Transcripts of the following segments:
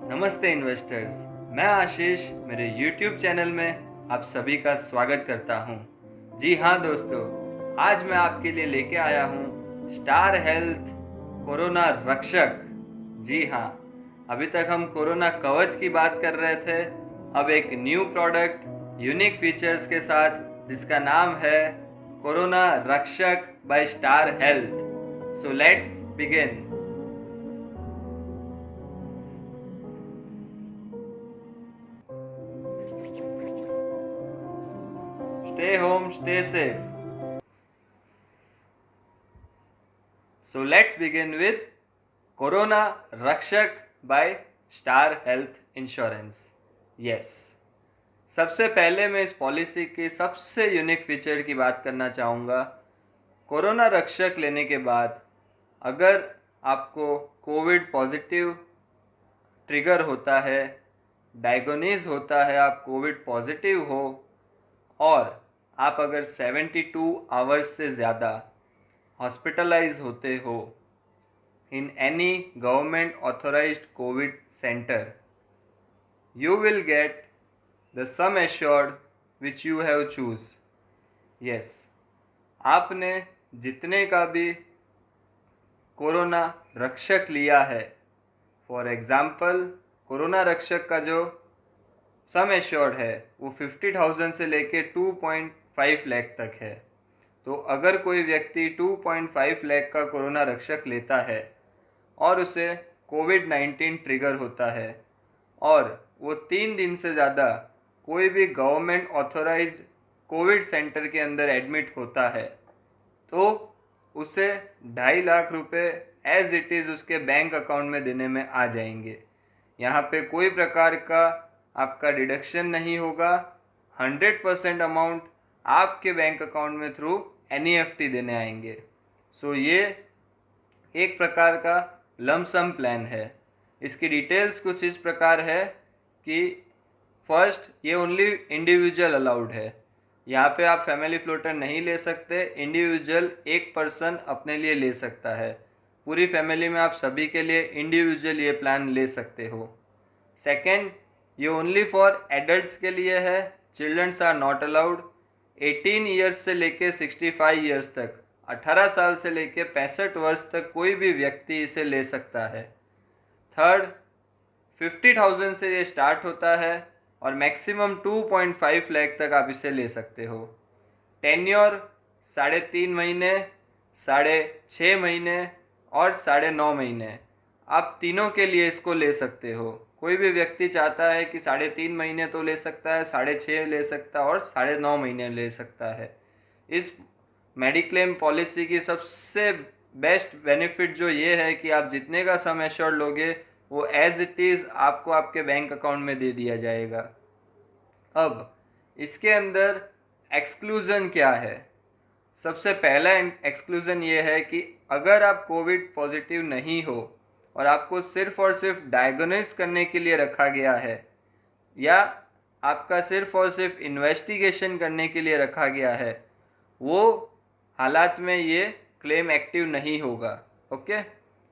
नमस्ते इन्वेस्टर्स। मैं आशीष मेरे YouTube चैनल में आप सभी का स्वागत करता हूं। जी हाँ दोस्तों, आज मैं आपके लिए लेके आया हूं स्टार हेल्थ कोरोना रक्षक। जी हाँ, अभी तक हम कोरोना कवच की बात कर रहे थे। अब एक न्यू प्रोडक्ट यूनिक फीचर्स के साथ जिसका नाम है कोरोना रक्षक by star health. So let's begin. Stay home, stay safe. So let's begin with Corona Rakshak by Star Health Insurance. Yes. सबसे पहले मैं इस पॉलिसी की सबसे यूनिक फीचर की बात करना चाहूँगा। कोरोना रक्षक लेने के बाद अगर आपको कोविड पॉजिटिव ट्रिगर होता है, डायग्नोज होता है, आप कोविड पॉजिटिव हो और आप अगर 72 आवर्स से ज़्यादा हॉस्पिटलाइज होते हो in any government authorised covid centre, you will get the sum assured which you have choose. Yes, आपने जितने का भी कोरोना रक्षक लिया है, फॉर एग्ज़ाम्पल कोरोना रक्षक का जो सम एश्योर्ड है वो 50,000 से लेके 2.5 लाख तक है। तो अगर कोई व्यक्ति 2.5 लाख का कोरोना रक्षक लेता है और उसे कोविड-19 ट्रिगर होता है और वो 3 दिन से ज़्यादा कोई भी गवर्नमेंट ऑथोराइज्ड कोविड सेंटर के अंदर एडमिट होता है, तो उसे 2.5 लाख रुपए एज इट इज़ उसके बैंक अकाउंट में देने में आ जाएंगे। यहाँ पे कोई प्रकार का आपका डिडक्शन नहीं होगा। 100% अमाउंट आपके बैंक अकाउंट में थ्रू NEFT देने आएंगे। सो ये एक प्रकार का लमसम प्लान है। इसकी डिटेल्स कुछ इस प्रकार है कि फर्स्ट, ये ओनली इंडिविजुअल अलाउड है। यहाँ पे आप फैमिली फ्लोटर नहीं ले सकते। इंडिविजुअल एक पर्सन अपने लिए ले सकता है। पूरी फैमिली में आप सभी के लिए इंडिविजुअल ये प्लान ले सकते हो। सेकेंड, ये ओनली फॉर एडल्ट्स के लिए है। Childrens are not allowed. 18 years से लेके 65 ईयर्स तक, 18 साल से लेके 65 वर्ष तक कोई भी व्यक्ति इसे ले सकता है। थर्ड, 50,000 से ये स्टार्ट होता है और मैक्सिमम 2.5 लाख तक आप इसे ले सकते हो। टेन्योर 3.5 महीने, 6.5 महीने और 9.5 महीने, आप तीनों के लिए इसको ले सकते हो। कोई भी व्यक्ति चाहता है कि 3.5 महीने तो ले सकता है, 6.5 ले सकता है और 9.5 महीने ले सकता है। इस मेडिक्लेम पॉलिसी की सबसे बेस्ट बेनिफिट जो ये है कि आप जितने का सम एश्योर्ड लोगे वो एज इट इज़ आपको आपके बैंक अकाउंट में दे दिया जाएगा। अब इसके अंदर एक्सक्लूज़न क्या है? सबसे पहला एक्सक्लूज़न ये है कि अगर आप कोविड पॉजिटिव नहीं हो और आपको सिर्फ और सिर्फ डायग्नोज करने के लिए रखा गया है या आपका सिर्फ और सिर्फ इन्वेस्टिगेशन करने के लिए रखा गया है, वो हालात में ये क्लेम एक्टिव नहीं होगा। ओके,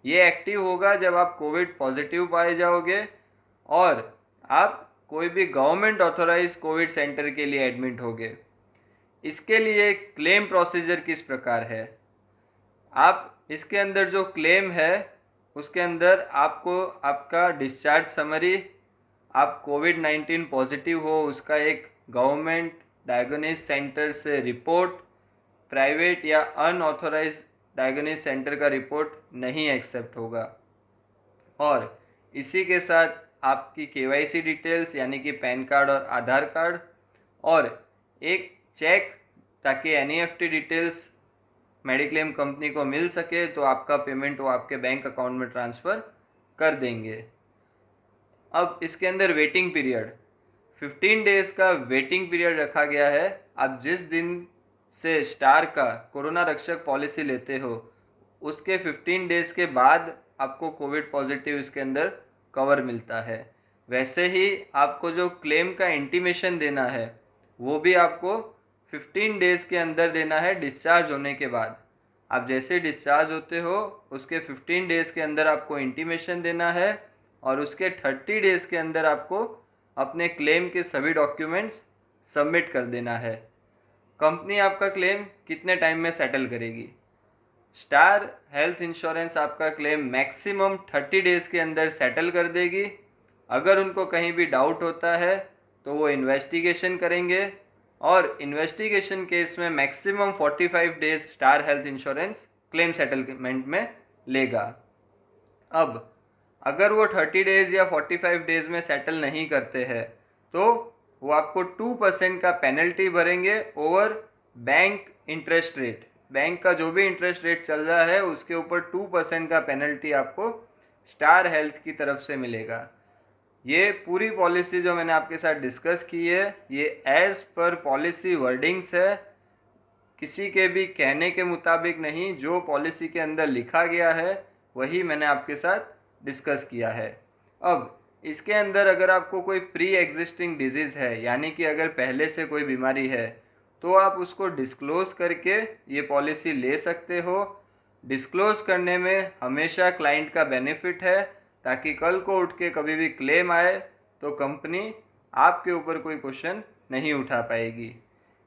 ये एक्टिव होगा जब आप कोविड पॉजिटिव पाए जाओगे और आप कोई भी गवर्नमेंट ऑथोराइज कोविड सेंटर के लिए एडमिट होगे। इसके लिए क्लेम प्रोसीजर किस प्रकार है? आप इसके अंदर जो क्लेम है उसके अंदर आपको आपका डिस्चार्ज समरी, आप कोविड-19 पॉजिटिव हो उसका एक गवर्नमेंट डायग्नोसिस सेंटर से रिपोर्ट, प्राइवेट या अनऑथोराइज डायग्नोसिस सेंटर का रिपोर्ट नहीं एक्सेप्ट होगा। और इसी के साथ आपकी KYC डिटेल्स यानी कि पैन कार्ड और आधार कार्ड और एक चेक, ताकि NEFT डिटेल्स मेडिक्लेम कंपनी को मिल सके तो आपका पेमेंट वो आपके बैंक अकाउंट में ट्रांसफ़र कर देंगे। अब इसके अंदर वेटिंग पीरियड 15 डेज़ का वेटिंग पीरियड रखा गया है। आप जिस दिन से स्टार का कोरोना रक्षक पॉलिसी लेते हो उसके 15 डेज़ के बाद आपको कोविड पॉजिटिव इसके अंदर कवर मिलता है। वैसे ही आपको जो क्लेम का इंटीमेशन देना है वो भी आपको 15 डेज़ के अंदर देना है डिस्चार्ज होने के बाद। आप जैसे डिस्चार्ज होते हो उसके 15 डेज़ के अंदर आपको इंटीमेशन देना है और उसके 30 डेज़ के अंदर आपको अपने क्लेम के सभी डॉक्यूमेंट्स सबमिट कर देना है। कंपनी आपका क्लेम कितने टाइम में सेटल करेगी? स्टार हेल्थ इंश्योरेंस आपका क्लेम मैक्सिमम 30 डेज़ के अंदर सेटल कर देगी। अगर उनको कहीं भी डाउट होता है तो वो इन्वेस्टिगेशन करेंगे और इन्वेस्टिगेशन केस में maximum 45 days star health insurance claim settlement में लेगा। अब अगर वो 30 डेज या 45 डेज में सेटल नहीं करते हैं तो वो आपको 2% का पेनल्टी भरेंगे over bank interest rate. Bank का जो भी इंटरेस्ट रेट चल रहा है उसके ऊपर 2% का पेनल्टी आपको स्टार हेल्थ की तरफ से मिलेगा। ये पूरी पॉलिसी जो मैंने आपके साथ डिस्कस की है ये एज पर पॉलिसी वर्डिंग्स है, किसी के भी कहने के मुताबिक नहीं। जो पॉलिसी के अंदर लिखा गया है वही मैंने आपके साथ डिस्कस किया है। अब इसके अंदर अगर आपको कोई प्री एग्जिस्टिंग डिजीज़ है, यानी कि अगर पहले से कोई बीमारी है, तो आप उसको डिस्क्लोज करके ये पॉलिसी ले सकते हो। डिस्क्लोज करने में हमेशा क्लाइंट का बेनिफिट है, ताकि कल को उठ के कभी भी क्लेम आए तो कंपनी आपके ऊपर कोई क्वेश्चन नहीं उठा पाएगी।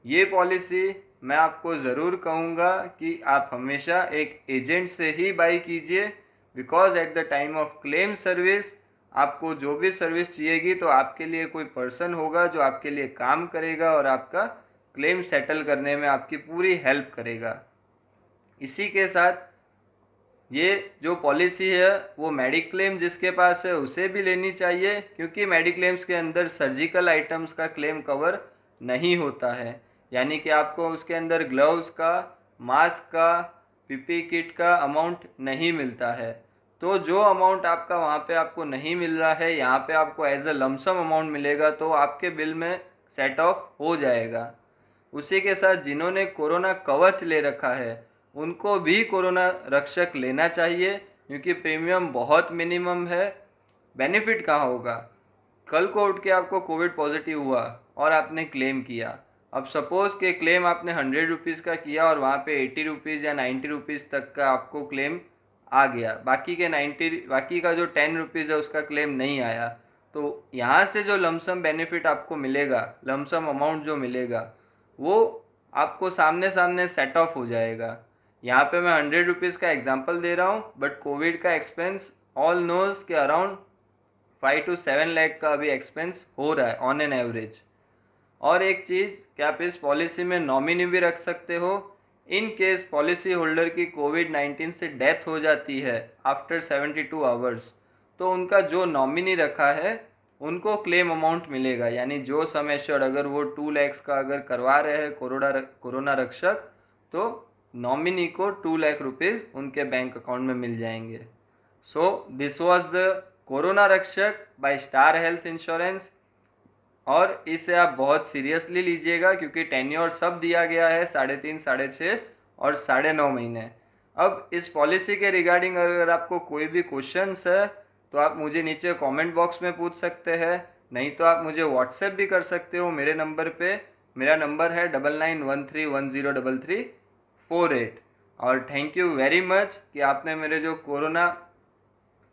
ये पॉलिसी मैं आपको ज़रूर कहूँगा कि आप हमेशा एक एजेंट से ही बाई कीजिए, because at the time of claim service आपको जो भी सर्विस चाहिएगी तो आपके लिए कोई पर्सन होगा जो आपके लिए काम करेगा और आपका क्लेम सेटल करने में आपकी पूरी हेल्प करेगा। इसी के साथ ये जो पॉलिसी है वो मेडिक्लेम जिसके पास है उसे भी लेनी चाहिए, क्योंकि मेडिक्लेम्स के अंदर सर्जिकल आइटम्स का क्लेम कवर नहीं होता है। यानी कि आपको उसके अंदर ग्लव्स का, मास्क का, पीपी किट का अमाउंट नहीं मिलता है। तो जो अमाउंट आपका वहाँ पे आपको नहीं मिल रहा है, यहाँ पे आपको एज अ लमसम अमाउंट मिलेगा तो आपके बिल में सेट ऑफ हो जाएगा। उसी के साथ जिन्होंने कोरोना कवच ले रखा है उनको भी कोरोना रक्षक लेना चाहिए, क्योंकि प्रीमियम बहुत मिनिमम है। बेनिफिट कहाँ होगा? कल को उठ के आपको कोविड पॉजिटिव हुआ और आपने क्लेम किया। अब सपोज़ के क्लेम आपने 100 रुपीज़ का किया और वहाँ पे 80 रुपीज़ या 90 रुपीज़ तक का आपको क्लेम आ गया, बाकी का जो 10 रुपीज़ है उसका क्लेम नहीं आया। तो यहाँ से जो लमसम बेनिफिट आपको मिलेगा, लमसम अमाउंट जो मिलेगा, वो आपको सामने सामने सेट ऑफ हो जाएगा। यहाँ पे मैं 100 रुपीज़ का एग्जांपल दे रहा हूँ, बट कोविड का एक्सपेंस ऑल नोज के अराउंड 5 to 7 लाख का अभी एक्सपेंस हो रहा है ऑन एन एवरेज। और एक चीज़ कि आप इस पॉलिसी में नॉमिनी भी रख सकते हो। इन केस पॉलिसी होल्डर की कोविड-19 से डेथ हो जाती है आफ्टर 72 आवर्स, तो उनका जो नॉमिनी रखा है उनको क्लेम अमाउंट मिलेगा। यानी जो सम एश्योर्ड अगर वो 2 लाख का अगर करवा रहे हैं कोरोना रक्षक, तो नॉमिनी को 2 लाख रुपीज़ उनके बैंक अकाउंट में मिल जाएंगे। So this was the corona रक्षक बाय स्टार हेल्थ इंश्योरेंस। और इसे आप बहुत सीरियसली लीजिएगा, क्योंकि टेन्योर सब दिया गया है 3.5, 6.5 और 9.5 महीने। अब इस पॉलिसी के रिगार्डिंग अगर आपको कोई भी क्वेश्चंस है तो आप मुझे नीचे कमेंट बॉक्स में पूछ सकते हैं, नहीं तो आप मुझे व्हाट्सएप भी कर सकते हो मेरे नंबर पे। मेरा नंबर है 9913103348। और थैंक यू वेरी मच कि आपने मेरे जो कोरोना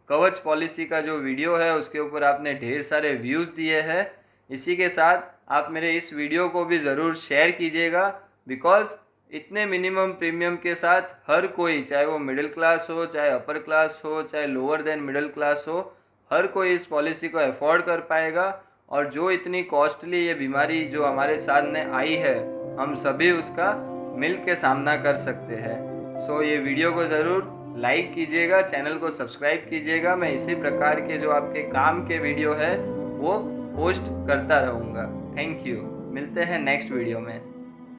कवच पॉलिसी का जो वीडियो है उसके ऊपर आपने ढेर सारे व्यूज़ दिए हैं। इसी के साथ आप मेरे इस वीडियो को भी ज़रूर शेयर कीजिएगा, बिकॉज़ इतने मिनिमम प्रीमियम के साथ हर कोई, चाहे वो मिडिल क्लास हो, चाहे अपर क्लास हो, चाहे लोअर देन मिडिल क्लास हो, हर कोई इस पॉलिसी को अफोर्ड कर पाएगा। और जो इतनी कॉस्टली ये बीमारी जो हमारे सामने आई है, हम सभी उसका मिल के सामना कर सकते हैं। सो ये वीडियो को ज़रूर लाइक कीजिएगा, चैनल को सब्सक्राइब कीजिएगा। मैं इसी प्रकार के जो आपके काम के वीडियो है वो पोस्ट करता रहूँगा। Thank you. मिलते हैं नेक्स्ट वीडियो में।